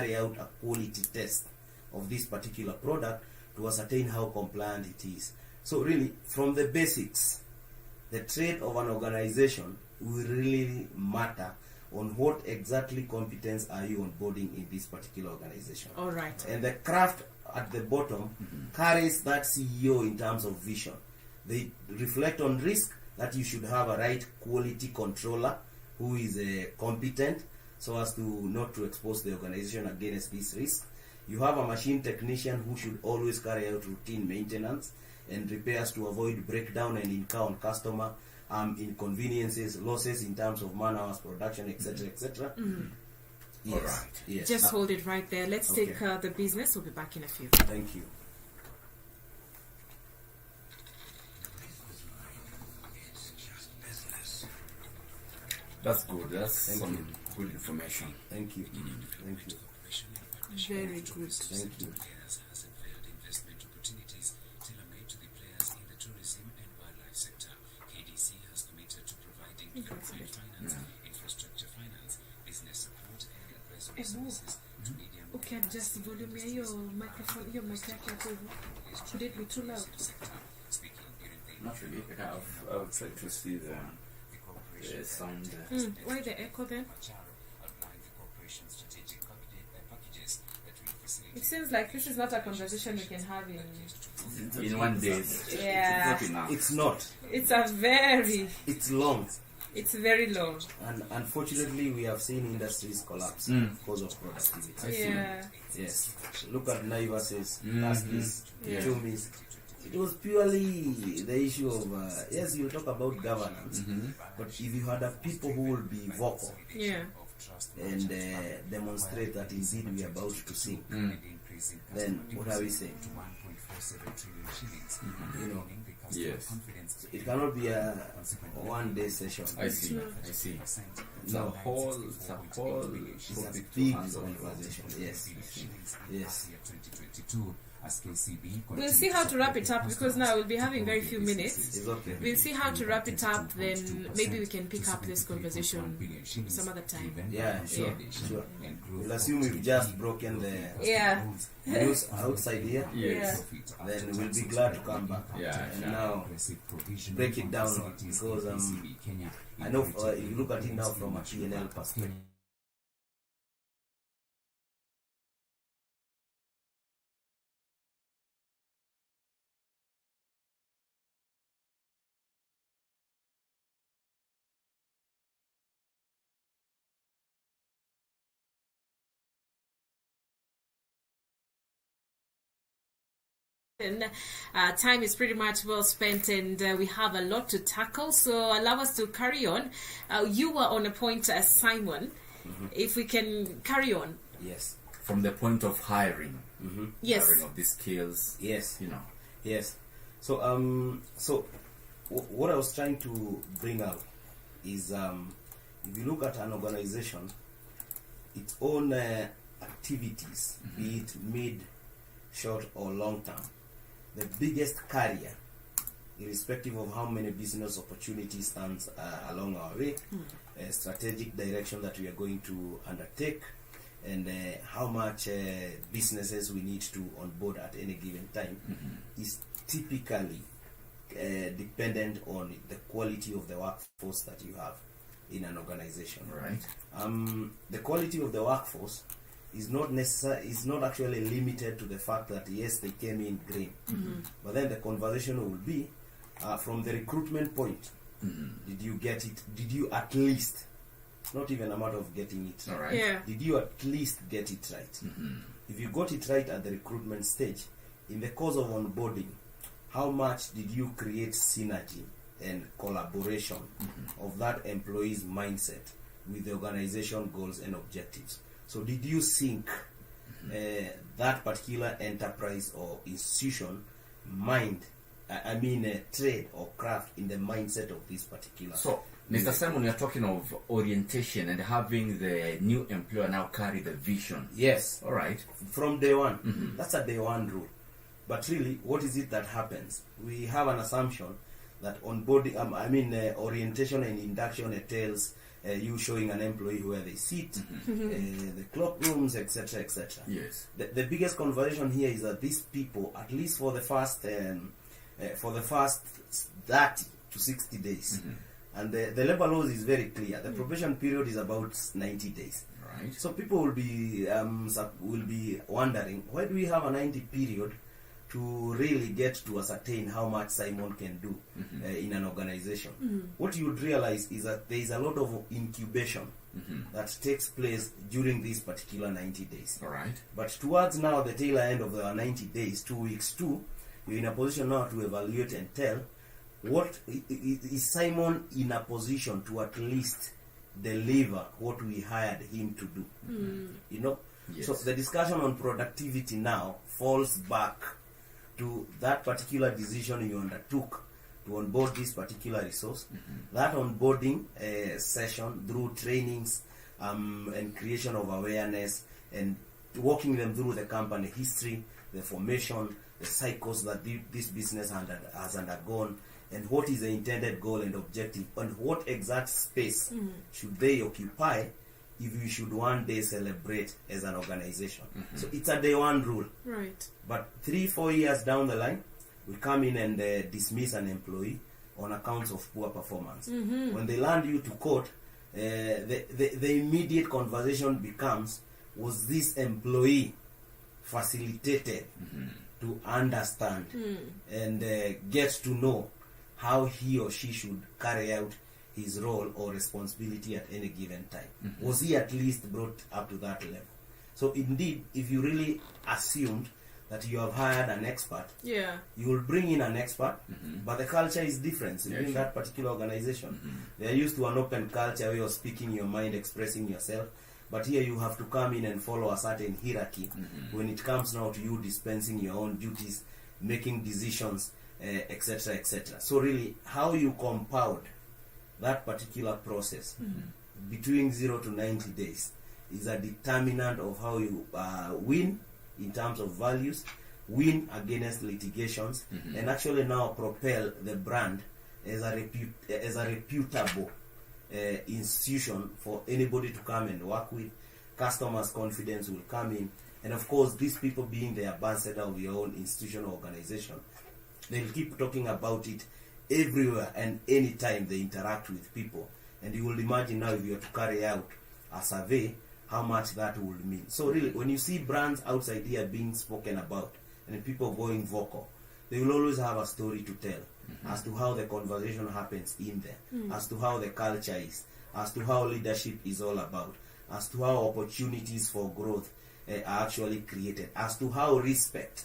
carry out a quality test of this particular product to ascertain how compliant it is. So really, from the basics, the trade of an organization will really matter on what exactly competence are you onboarding in this particular organization. All right. And the craft at the bottom carries that CEO in terms of vision. They reflect on risk, that you should have a right quality controller who is competent so as to not to expose the organization against this risk. You have a machine technician who should always carry out routine maintenance and repairs to avoid breakdown and incur on customer inconveniences, losses in terms of man hours, production, etc., etc. Yes. All right. Yes. Just hold it right there. Let's Okay. take the business. We'll be back in a few. Thank you. That's good. That's Thank some you. good information. Thank you. Thank you. Very good. Thank you. has unveiled investment opportunities tailor-made to the players in the tourism and wildlife sector. KDC has committed to providing development finance, infrastructure finance, business support, and advisory services to medium Okay, adjust the volume ya hiyo microphone, hiyo mic yake hapo hivyo. Should it be too loud? sector. Speaking during the Not really. I would like to see the sound. Why the echo then? Macharo outlined the corporation's strategic packages that will facilitate It seems like this is not a conversation we can have In one day. Yeah. It's not enough. It's not. It's long. It's very long. And unfortunately, we have seen industries collapse because of productivity. Yeah. Yes. Look at Naivas's, Tuskys, Yeah. Chumis. It was purely the issue of, yes, you talk about governance, but if you had a people who will be vocal Yeah. and demonstrate that indeed we are about to sink, then what are we saying? 1.47 trillion shillings. You know, Yes. it cannot be a one-day session. I see. I see. It's a No. whole It's a topic to big handle. conversation. Yes. Yes. 2022 as KCB We'll see how to wrap it up because now we'll be having very few minutes. It's okay. We'll see how to wrap it up, then maybe we can pick up this conversation some other time. Yeah, sure, Yeah. sure. We'll assume we've just broken the Yeah. news outside here. Yes. Then we'll be glad to come back. Yeah, And sure. now break it down because I know if you look at it now from a P&L perspective. And time is pretty much well spent, and we have a lot to tackle. So allow us to carry on. You were on a point, Simon. If we can carry on. Yes. From the point of hiring, Yes. hiring of these skills, Yes. you know. Yes. So what I was trying to bring out is if you look at an organization, its own activities, be it mid, short, or long term, the biggest carrier, irrespective of how many business opportunities stands along our way, strategic direction that we are going to undertake, and how much businesses we need to onboard at any given time is typically dependent on the quality of the workforce that you have in an organization. Right. The quality of the workforce is not actually limited to the fact that yes, they came in green, but then the conversation will be from the recruitment point. Did you get it? Did you at least, not even a matter of getting it right, All right. Yeah. did you at least get it right? If you got it right at the recruitment stage, in the course of onboarding, how much did you create synergy and collaboration of that employee's mindset with the organization goals and objectives? So did you sync that particular enterprise or institution trade or craft in the mindset of this particular? So, Mr. Simon, you're talking of orientation and having the new employer now carry the vision. Yes, All right. from day one. That's a day one rule. But really, what is it that happens? We have an assumption that onboarding, orientation and induction entails you showing an employee where they sit, the clock rooms, etc., etc. Yes. The biggest conversation here is that these people, at least for the first 30 to 60 days, and the labor laws is very clear. The probation period is about 90 days. Right. So people will be wondering, why do we have a 90 period to really get to ascertain how much Simon can do in an organization? What you would realize is that there is a lot of incubation that takes place during these particular 90 days. All right. But towards now, the tail end of the 90 days, 2 weeks too, you're in a position now to evaluate and tell what is Simon in a position to at least deliver what we hired him to do. You know, Yes. so the discussion on productivity now falls back to that particular decision you undertook to onboard this particular resource. That onboarding session through trainings and creation of awareness and walking them through the company history, the formation, the cycles that this business has undergone, and what is the intended goal and objective, and what exact space should they occupy if we should one day celebrate as an organization. So it's a day one rule. Right. But 3-4 years down the line, we come in and dismiss an employee on accounts of poor performance. When they land you to court, the immediate conversation becomes, was this employee facilitated to understand and get to know how he or she should carry out his role or responsibility at any given time? Was he at least brought up to that level? So indeed, if you really assumed that you have hired an expert, Yeah. you will bring in an expert, but the culture is different in sure. that particular organization. They are used to an open culture, way of speaking your mind, expressing yourself. But here you have to come in and follow a certain hierarchy when it comes now to you dispensing your own duties, making decisions, etc., etc. So really, how you compound that particular process between 0 to 90 days is a determinant of how you win in terms of values, win against litigations, and actually now propel the brand as a reputable institution for anybody to come and work with. Customers' confidence will come in, and of course, these people being the ambassador of your own institution or organization, they'll keep talking about it everywhere and anytime they interact with people. And you will imagine now, if you are to carry out a survey, how much that would mean. So really, when you see brands outside here being spoken about and people going vocal, they will always have a story to tell as to how the conversation happens in there, as to how the culture is, as to how leadership is all about, as to how opportunities for growth are actually created, as to how respect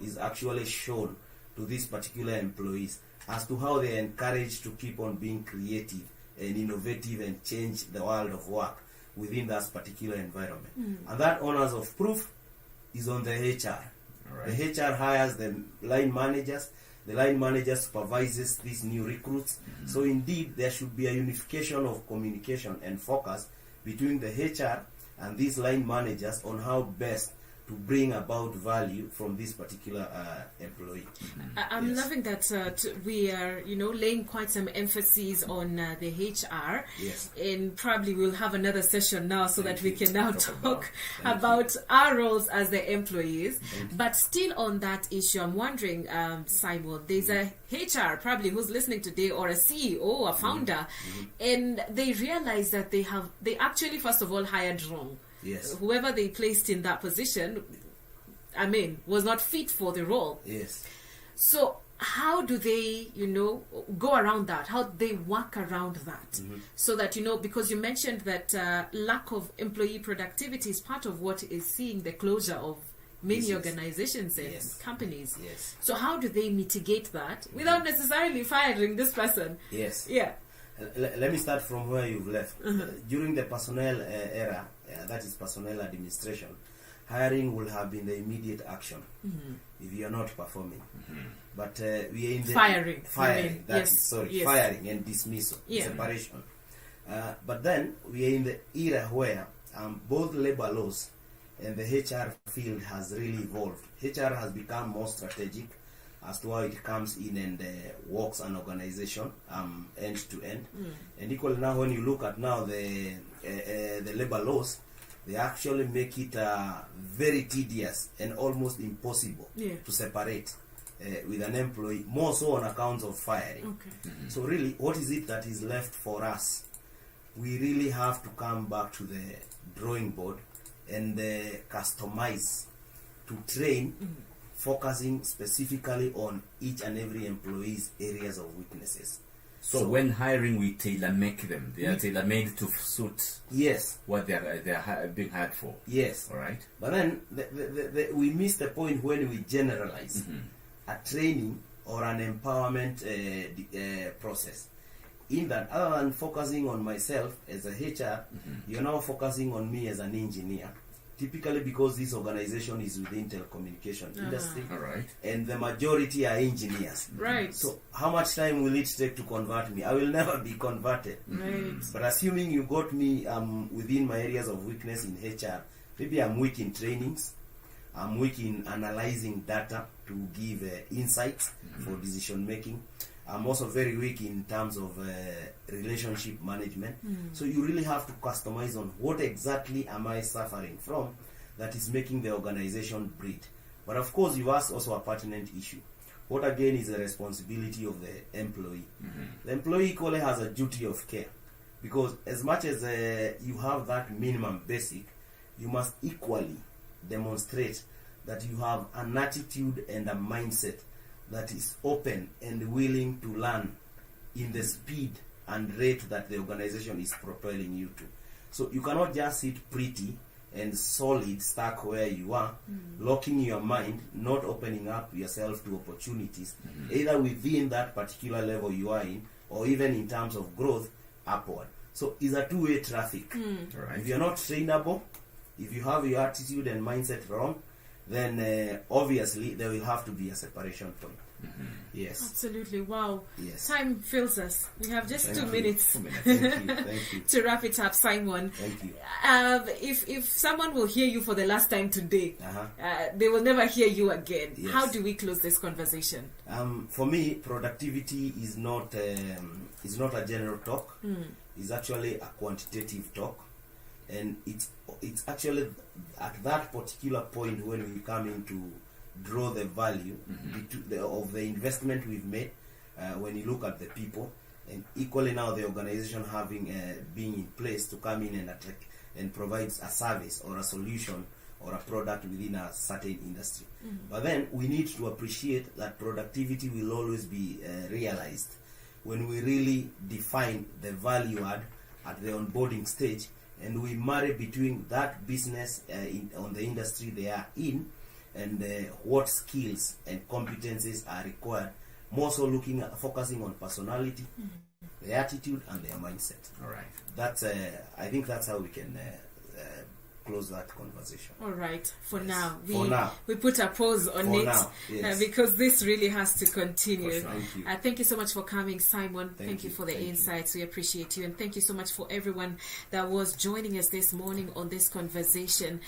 is actually shown to these particular employees, as to how they are encouraged to keep on being creative and innovative and change the world of work within that particular environment. And that honors of proof is on the HR. Right. The HR hires the line managers. The line manager supervises these new recruits. So indeed, there should be a unification of communication and focus between the HR and these line managers on how best to bring about value from this particular employee. I'm Yes. loving that we are, laying quite some emphasis on the HR. Yes. And probably we'll have another session now so Thank that we you. can now talk about our roles as the employees. But still on that issue, I'm wondering, Simon, there's a HR probably who's listening today, or a CEO, a founder, and they realize that they actually first of all hired wrong. Yes. Whoever they placed in that position, was not fit for the role. Yes. So how do they, go around that? How do they work around that? So that, because you mentioned that lack of employee productivity is part of what is seeing the closure of many Yes. organizations and Yes. companies. Yes. So how do they mitigate that without necessarily firing this person? Yes. Yeah. Let me start from where you've left. During the personnel era, that is personnel administration, hiring will have been the immediate action if you are not performing. But we are in the Firing, you mean. that Yes, is, sorry, yes. firing and dismissal, Yeah. separation. But then we are in the era where both labor laws and the HR field has really evolved. HR has become more strategic. as to how it comes in and works an organization end to end. And equally now, when you look at now the labor laws, they actually make it very tedious and almost impossible to separate with an employee, more so on accounts of firing. Okay. So really, what is it that is left for us? We really have to come back to the drawing board and customize to train, focusing specifically on each and every employee's areas of weaknesses. So when hiring, we tailor-make them. They are tailor-made to suit Yes, what they are being hired for. yes. All right. But then we miss the point when we generalize a training or an empowerment process. In that, other than focusing on myself as a HR, you're now focusing on me as an engineer. Typically because this organization is within telecommunication industry, All right. and the majority are engineers. Right. So how much time will it take to convert me? I will never be converted. Right. But assuming you got me within my areas of weakness in HR, maybe I'm weak in trainings, I'm weak in analyzing data to give insights for decision making. I'm also very weak in terms of relationship management. So you really have to customize on what exactly am I suffering from that is making the organization breathe. But of course, you ask also a pertinent issue. What again is the responsibility of the employee? The employee equally has a duty of care, because as much as you have that minimum basic, you must equally demonstrate that you have an attitude and a mindset that is open and willing to learn in the speed and rate that the organization is propelling you to. So you cannot just sit pretty and solid, stuck where you are, locking your mind, not opening up yourself to opportunities, either within that particular level you are in, or even in terms of growth upward. So it's a two-way traffic. All right. If you're not trainable, if you have your attitude and mindset wrong, then obviously there will have to be a separation point. Yes. Absolutely. Wow. Yes. Time fills us. We have just Thank 2 you. minutes 2 minutes. Thank you. to wrap it up, Simon. Thank you. If someone will hear you for the last time today, Uh-huh. they will never hear you again. Yes. How do we close this conversation? For me, productivity is not a general talk. It's actually a quantitative talk, and it's actually at that particular point when we come in to draw the value of the investment we've made. When you look at the people, and equally now the organization having being in place to come in and attack and provides a service or a solution or a product within a certain industry. But then we need to appreciate that productivity will always be realized when we really define the value add at the onboarding stage, and we marry between that business on the industry they are in and what skills and competencies are required, more so focusing on personality, the attitude and their mindset. All right. That's I think that's how we can close that conversation. All right. For Yes. now, For now. we put a pause on For it now, yes. because this really has to continue. For sure. Thank you. Thank you so much for coming, Simon. Thank you you. for the Thank you. insights. We appreciate you, and thank you so much for everyone that was joining us this morning on this conversation.